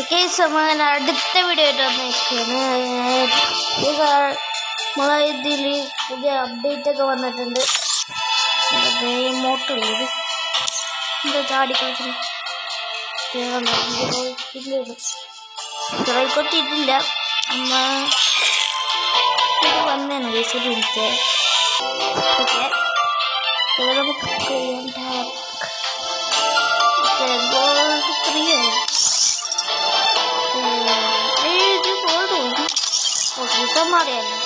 Okay സമയം അടുത്ത video ആയിട്ട് വന്നേക്കാണ്. നമ്മളെ ഇതിൽ പുതിയ അപ്ഡേറ്റ് ഒക്കെ വന്നിട്ടുണ്ട്. മോട്ടറില്ല ഇത് എന്താ ചാടി കളിക്കുന്നത് കൊത്തിയിട്ടില്ല. അമ്മ ഇത് വന്നേന്ന് ശരി എനിക്ക് ഓക്കെ നമുക്ക് ഗോൾഡ് 3 മാറിയല്ലേ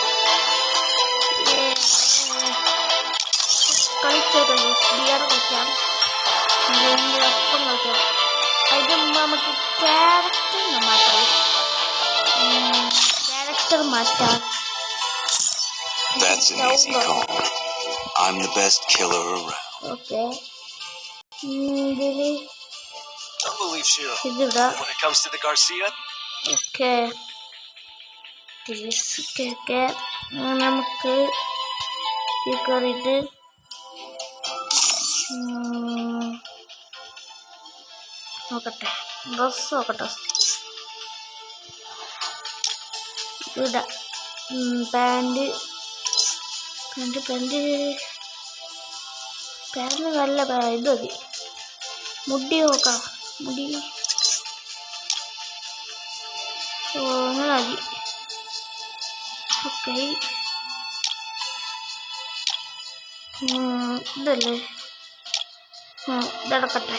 കളിച്ചത് ബിയർ കളിക്കാം, ഒപ്പം കളിക്കാം. അതിന് മുമ്പ് നമുക്ക് ക്യാരക്ടർ മാറ്റാം. That's an easy call. I'm the best killer around. Okay. Don't believe Shiro when it comes to the Garcia. Okay. നമുക്ക് കയറിയിട്ട് നോക്കട്ടെ, ഡ്രസ് നോക്കട്ടെ. ഇടാ പാൻറ് നല്ല ഇത് മതി. മുടി നോക്കാം, മുടി അങ്ങനെ മതി. ഓക്കെ ഇതല്ലേ ഇതടക്കട്ടെ.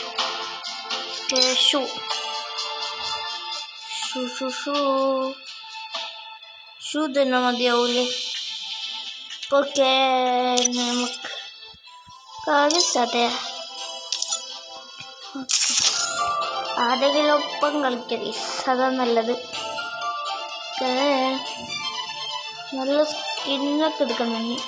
ഷൂ തന്നെ മതിയാവൂലേ? ഓക്കെ നമുക്ക് കളി സ്റ്റാർട്ട് ചെയ്യാം. ആരെങ്കിലും ഒപ്പം കളിക്കരുത്, അതാ നല്ലത്. നല്ല സ്കിന്നൊക്കെ എടുക്കാൻ വേണ്ടി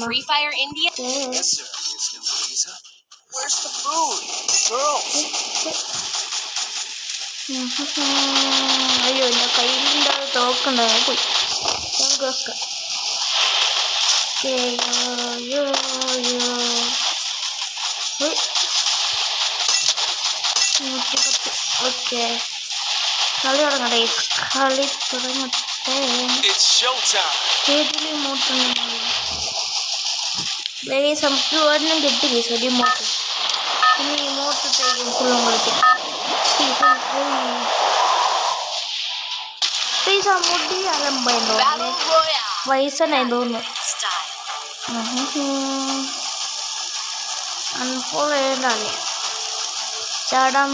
Free Fire India? Yes, sir. Where's the food? Girls. അയ്യോ എൻ്റെ കയ്യിലുണ്ടാ തോക്കുണ്ടാകും പോയി നമുക്ക് വെക്കാം. ഓക്കെ കളി തുടങ്ങട്ടെ, കളി തുടങ്ങട്ടെ. ഏതിൽ മോട്ടുണ്ടെങ്കിൽ നമുക്ക് ഒരെണ്ണം കിട്ടില്ല. ഒരു മോട്ട് പിന്നെ ഈ മോട്ട് ഫുള്ളും കളിക്കാം. മുടി അലമ്പായി തോന്നുന്നു, വയസ്സനായി തോന്നുന്നു. അൺഫോളോ ചെയ്യണ്ടല്ലേ ചാടാൻ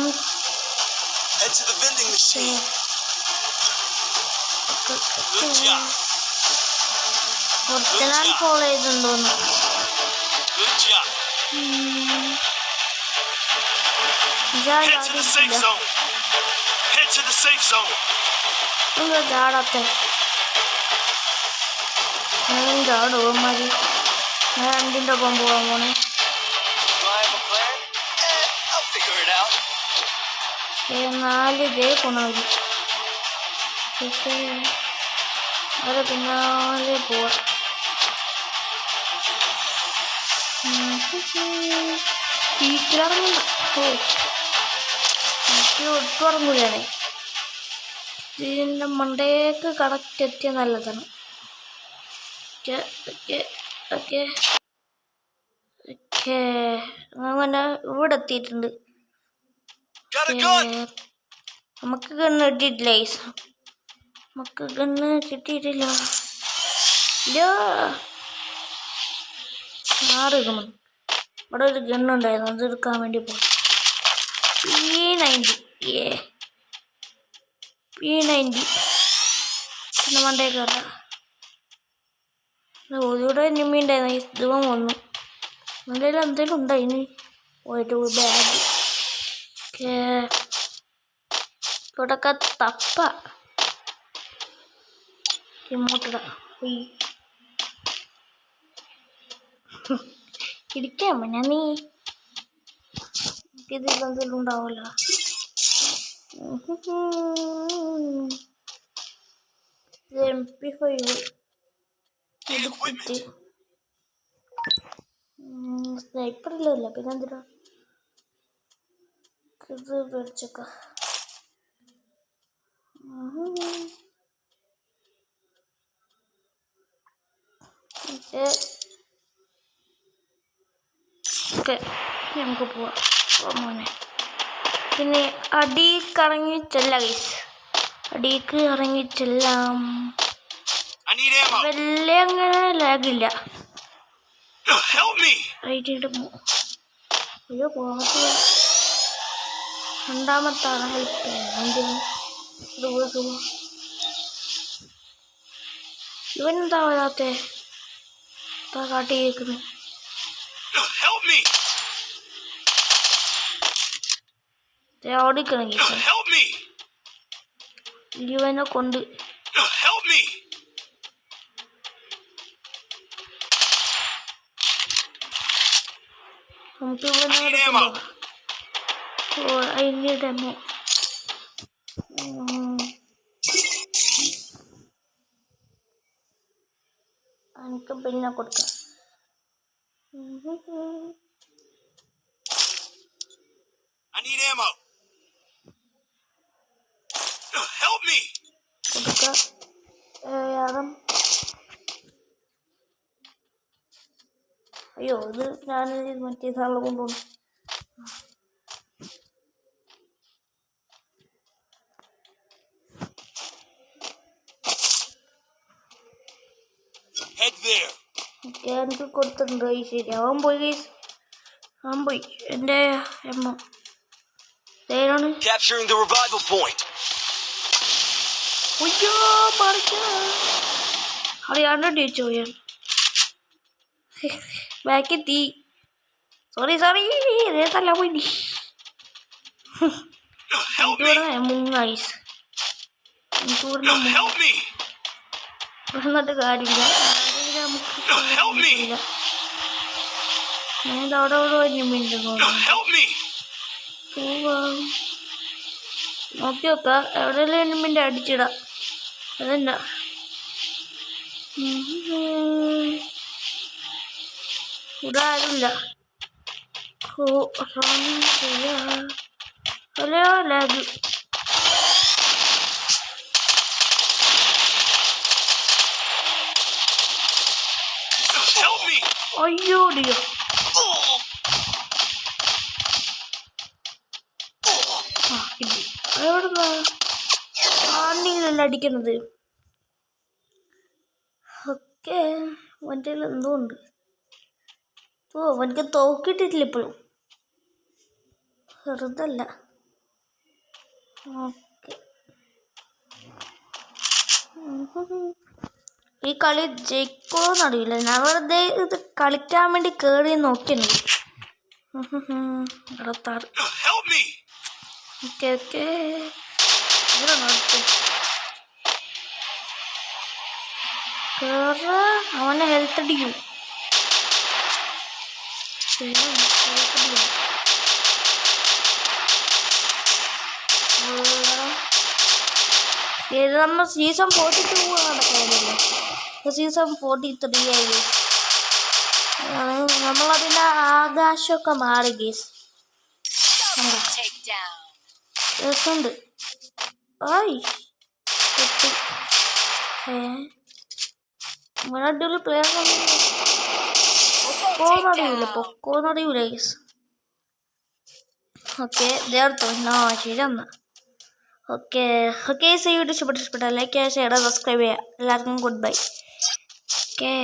കുറച്ചുനാൾ ഫോളോ ചെയ്തിട്ടുണ്ടോന്ന്. എന്താ ചാടാത്തെ? ഞാൻ ചാടും മതി. ഞാൻ രണ്ടിൻ്റെ ഒപ്പം പോകാൻ പോണേ. 4 പോണ മതി. അവരെ പിന്നാലെ പോവാ. വീട്ടിലിറങ്ങണ്ട, ഒട്ടും ഇറങ്ങൂലേ. ഇതിൻ്റെ മണ്ടേക്ക് കറക്റ്റ് എത്തിയ നല്ലതാണ്. അങ്ങനെ ഇവിടെ എത്തിയിട്ടുണ്ട്. നമുക്ക് ഗണ്ണ് കിട്ടിയിട്ടില്ല, നമുക്ക് ഗണ്ണ് കിട്ടിയിട്ടില്ല. 6 ഇവിടെ ഒരു ഗണ്ണുണ്ടായിരുന്നു, അത് എടുക്കാൻ വേണ്ടി പോകും. P90 പിന്നെ മണ്ടേ കയറാം. ഇവിടെ നിമ്മി ഉണ്ടായിരുന്നു, ഇതും വന്നു. എന്തെങ്കിലും ഉണ്ടായിന് ഒരു ബാഗ്. ഇവിടൊക്കെ തപ്പ ഇങ്ങോട്ടിടാ ഇടിക്കാൻ വേണ നീ ഇതിലെന്തെങ്കിലും ഉണ്ടാവില്ല. MP5 സ്നൈപ്പറില്ല പിന്നെ എന്തിനാ ഇത് മേടിച്ചേക്ക. ഓക്കെ നമുക്ക് പോവാം മോനെ. പിന്നെ അടിക്ക് ഇറങ്ങി ചെല്ലാം ഗൈസ്, അടിക്ക് ഇറങ്ങി ചെല്ലാം. വലിയ അങ്ങനെ ലാഗില്ല. അയ്യോ പോകത്ത് രണ്ടാമത്താണ് ഹെൽപ്പ്. ഇവനെന്താ വരാത്തെ കാട്ടി കേൾക്കുന്നത്? ഓടിക്കണമെങ്കിൽ ഇവനെ കൊണ്ട് നമുക്ക് ഇവനോട് അതിൻ്റെ ഡെമോ എനിക്ക് പിന്നെ കൊടുക്കാം. കൊടുക്കാം. അയ്യോ ഇത് ഞാൻ മറ്റേ സാധനം കൊണ്ടുപോകും. എനിക്ക് കൊടുത്തിട്ടുണ്ട്. ശരി അവൻ പോയി, അവൻ പോയി. എൻ്റെ എമ്മ അയ്യോ അറിയാണ്ട് ടീച്ചോ ബാക്കെത്തി. സോറി ഇതേതല്ല പോയി മുങ്ങൈസ്. എന്നിട്ട് കാര്യമില്ല, ഞാൻ അവിടെ പോവാം. നോക്കി നോക്കാം എവിടെയെല്ലാം എനിമിൻ്റെ അടിച്ചിടാം. അതന്നെ ഇവിടെ ആരുമില്ല. Hello lag. അയ്യോ ഡിയോ എവിടുന്നാ ആണ്ടിങ്ങനല്ല അടിക്കണത്? ഓക്കെ മറ്റേ എന്തോ ഉണ്ട്. എനിക്ക് തോക്കിട്ടിട്ടില്ല ഇപ്പോഴും, വെറുതല്ല. ഓക്കെ ഈ കളി ജയിക്കുമോന്ന് അറിയില്ല. ഞാൻ വെറുതെ ഇത് കളിക്കാൻ വേണ്ടി കയറി നോക്കിയാണ്. 66. ഓക്കെ കേറ. അവനെ ഹെൽത്ത് അടിക്കും. ഇത് നമ്മൾ സീസൺ 42 നടക്കാനല്ലേ, സീസൺ 43 ആയി. നമ്മളതിൻ്റെ ആകാശമൊക്കെ മാറി ഗീസ്. രസമുണ്ട്. ആയി കിട്ടി. ഇങ്ങനെ അടിപൊളി പ്ലെയർ പൊക്കോന്നറിയൂല ഗീസ്. ഓക്കെ ഇതെടുത്തോ. ശരി എന്നാ ഓക്കെ ഈ വീഡിയോ ഇഷ്ടപ്പെട്ടാൽ ലൈക്ക് ചെയ്യുക, ഷെയർ, സബ്സ്ക്രൈബ് ചെയ്യുക. എല്ലാവർക്കും ഗുഡ് ബൈ. ഓക്കെ.